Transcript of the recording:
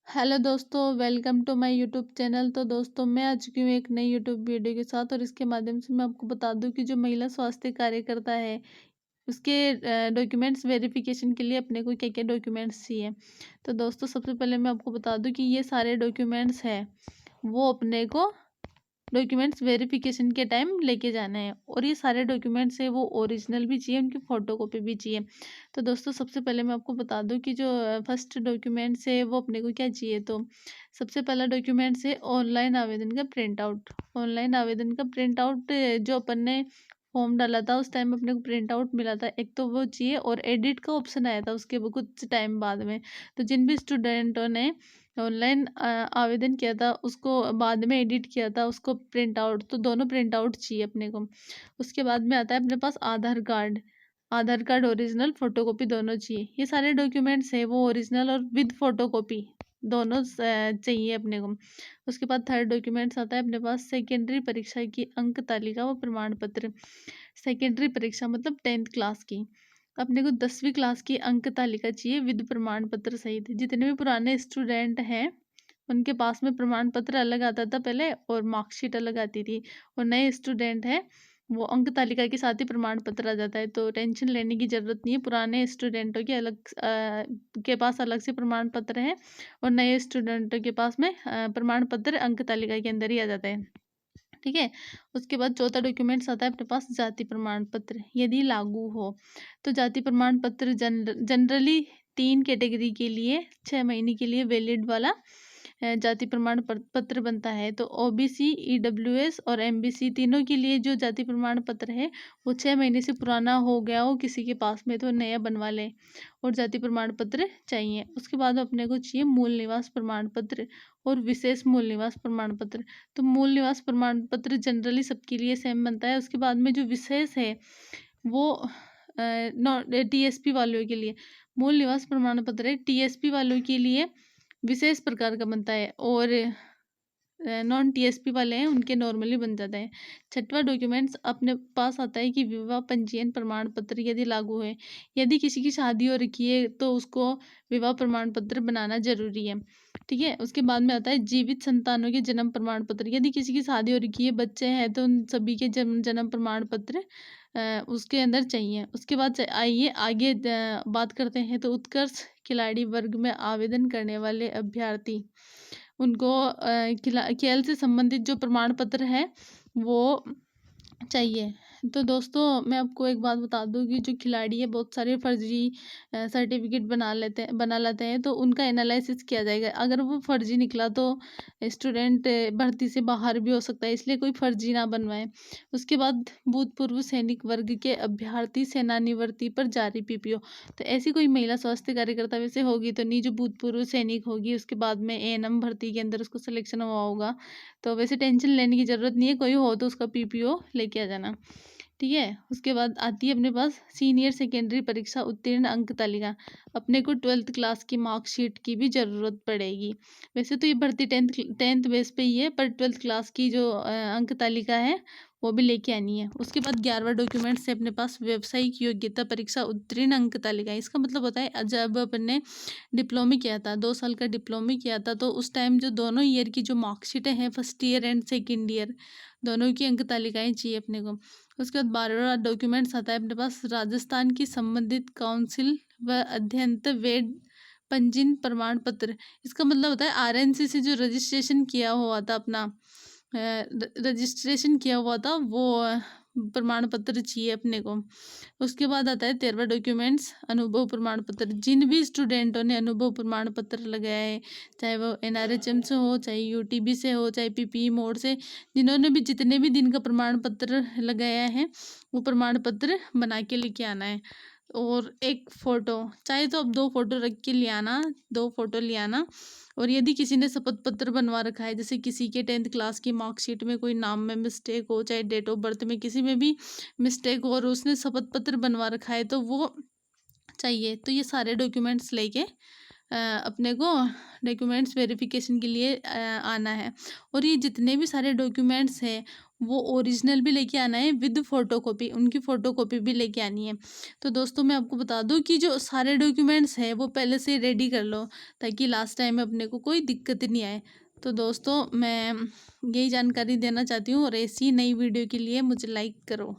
Hello दोस्तों, welcome to my YouTube channel. तो दोस्तों, मैं आ चुकी हूँ एक नई यूट्यूब वीडियो के साथ और इसके माध्यम से मैं आपको बता दूं कि जो महिला स्वास्थ्य कार्यकर्ता है उसके डॉक्यूमेंट्स वेरिफिकेशन के लिए अपने को क्या क्या डॉक्यूमेंट्स चाहिए। तो दोस्तों, सबसे पहले मैं आपको बता दूं कि ये सारे डॉक्यूमेंट्स हैं वो अपने को डॉक्यूमेंट्स वेरिफिकेशन के टाइम लेके जाना है। और ये सारे डॉक्यूमेंट्स है वो ओरिजिनल भी चाहिए, उनकी फ़ोटोकॉपी भी चाहिए। तो दोस्तों, सबसे पहले मैं आपको बता दूं कि जो फर्स्ट डॉक्यूमेंट्स है वो अपने को क्या चाहिए। तो सबसे पहला डॉक्यूमेंट्स है ऑनलाइन आवेदन का प्रिंट आउट। ऑनलाइन आवेदन का प्रिंट आउट जो अपन ने फॉर्म डाला था उस टाइम अपने को प्रिंट आउट मिला था, एक तो वो चाहिए और एडिट का ऑप्शन आया था उसके कुछ टाइम बाद में। तो जिन भी स्टूडेंटों ने ऑनलाइन आवेदन किया था उसको बाद में एडिट किया था उसको प्रिंट आउट, तो दोनों प्रिंट आउट चाहिए अपने को। उसके बाद में आता है अपने पास आधार कार्ड। आधार कार्ड ओरिजिनल फोटोकॉपी दोनों चाहिए। ये सारे डॉक्यूमेंट्स है वो ओरिजिनल और विद फोटोकॉपी दोनों चाहिए अपने को। उसके बाद थर्ड डॉक्यूमेंट्स आता है अपने पास सेकेंडरी परीक्षा की अंक तालिका व प्रमाण पत्र। सेकेंडरी परीक्षा मतलब 10th क्लास की। अपने को 10वीं क्लास की अंक तालिका चाहिए विद प्रमाण पत्र सहित। जितने भी पुराने स्टूडेंट हैं उनके पास में प्रमाण पत्र अलग आता था पहले और मार्कशीट अलग आती थी। और नए स्टूडेंट हैं वो अंक तालिका के साथ ही प्रमाण पत्र आ जाता है, तो टेंशन लेने की ज़रूरत नहीं है। पुराने स्टूडेंटों के के पास अलग से प्रमाण पत्र है और नए स्टूडेंटों के पास में प्रमाण पत्र अंक तालिका के अंदर ही आ जाता है। ठीक है। उसके बाद चौथा डॉक्यूमेंट्स आता है अपने पास जाति प्रमाण पत्र यदि लागू हो। तो जाति प्रमाण पत्र जनरली 3 कैटेगरी के लिए 6 महीने के लिए वैलिड वाला जाति प्रमाण पत्र बनता है। तो ओबीसी, ईडब्ल्यूएस और एमबीसी तीनों के लिए जो जाति प्रमाण पत्र है वो 6 महीने से पुराना हो गया हो किसी के पास में तो नया बनवा ले और जाति प्रमाण पत्र चाहिए। उसके बाद अपने को चाहिए मूल निवास प्रमाण पत्र और विशेष मूल निवास प्रमाण पत्र। तो मूल निवास प्रमाण पत्र जनरली सबके लिए सेम बनता है। उसके बाद में जो विशेष है वो टीएसपी वालों के लिए मूल निवास प्रमाण पत्र है, टीएसपी वालों के लिए विशेष प्रकार का बनता है और नॉन टीएसपी वाले हैं उनके नॉर्मली बन जाता है। छठवां डॉक्यूमेंट्स अपने पास आता है कि विवाह पंजीयन प्रमाण पत्र यदि लागू है। यदि किसी की शादी हो रखी है तो उसको विवाह प्रमाण पत्र बनाना जरूरी है। ठीक है। उसके बाद में आता है जीवित संतानों के जन्म प्रमाण पत्र। यदि किसी की शादी हो रखी है, बच्चे हैं, तो उन सभी के जन्म प्रमाण पत्र उसके अंदर चाहिए। उसके बाद आइए आगे बात करते हैं। तो उत्कर्ष खिलाड़ी वर्ग में आवेदन करने वाले अभ्यर्थी उनको खेल से संबंधित जो प्रमाण पत्र है वो चाहिए। तो दोस्तों, मैं आपको एक बात बता दूं कि जो खिलाड़ी है बहुत सारे फर्जी सर्टिफिकेट बना लेते हैं, तो उनका एनालिसिस किया जाएगा। अगर वो फर्जी निकला तो स्टूडेंट भर्ती से बाहर भी हो सकता है, इसलिए कोई फर्जी ना बनवाए। उसके बाद भूतपूर्व सैनिक वर्ग के अभ्यर्थी सेनानिवृत्ति पर जारी पीपीओ। तो ऐसी कोई महिला स्वास्थ्य कार्यकर्ता वैसे होगी तो नहीं जो भूतपूर्व सैनिक होगी, उसके बाद में एएनएम भर्ती के अंदर उसको सिलेक्शन हुआ होगा, तो वैसे टेंशन लेने की ज़रूरत नहीं है। कोई हो तो उसका पीपीओ लेके आ जाना। ठीक है। उसके बाद आती है अपने पास सीनियर सेकेंडरी परीक्षा उत्तीर्ण अंक तालिका। अपने को 12th क्लास की मार्कशीट की भी ज़रूरत पड़ेगी। वैसे तो ये भर्ती टेंथ बेस पे ही है, पर 12th क्लास की जो अंक तालिका है वो भी लेके आनी है। उसके बाद 11वां डॉक्यूमेंट से अपने पास व्यावसायिक योग्यता परीक्षा उत्तीर्ण अंक तालिका। इसका मतलब होता है जब अपन ने डिप्लोमा किया था, 2 साल का डिप्लोमा किया था, तो उस टाइम जो दोनों ईयर की जो मार्कशीटें हैं first year and second year दोनों की अंक तालिकाएँ चाहिए अपने को। उसके बाद 12वां डॉक्यूमेंट्स आता है अपने पास राजस्थान की संबंधित काउंसिल व अध्ययन वेद पंजीयन प्रमाण पत्र। इसका मतलब होता है आरएनसी से जो रजिस्ट्रेशन किया हुआ था अपना रजिस्ट्रेशन किया हुआ था वो प्रमाण पत्र चाहिए अपने को। उसके बाद आता है 13वां डॉक्यूमेंट्स अनुभव प्रमाण पत्र। जिन भी स्टूडेंटों ने अनुभव प्रमाण पत्र लगाया है, चाहे वो एनआरएचएम से हो, चाहे यूटीबी से हो, चाहे पीपी मोड से, जिन्होंने भी जितने भी दिन का प्रमाण पत्र लगाया है वो प्रमाण पत्र बना के लेके आना है। और एक फ़ोटो, चाहे तो अब 2 फ़ोटो रख के ले आना, 2 फ़ोटो ले आना। और यदि किसी ने शपथ पत्र बनवा रखा है, जैसे किसी के 10th क्लास की मार्कशीट में कोई नाम में मिस्टेक हो, चाहे डेट ऑफ बर्थ में किसी में भी मिस्टेक हो और उसने शपथ पत्र बनवा रखा है तो वो चाहिए। तो ये सारे डॉक्यूमेंट्स लेके अपने को डॉक्यूमेंट्स वेरिफिकेशन के लिए आना है। और ये जितने भी सारे डॉक्यूमेंट्स हैं वो ओरिजिनल भी लेके आना है विद फ़ोटोकॉपी, उनकी फ़ोटोकॉपी भी लेके आनी है। तो दोस्तों मैं आपको बता दूँ कि जो सारे डॉक्यूमेंट्स हैं वो पहले से रेडी कर लो, ताकि लास्ट टाइम में अपने को कोई दिक्कत नहीं आए। तो दोस्तों मैं यही जानकारी देना चाहती हूँ, और ऐसी नई वीडियो के लिए मुझे लाइक करो।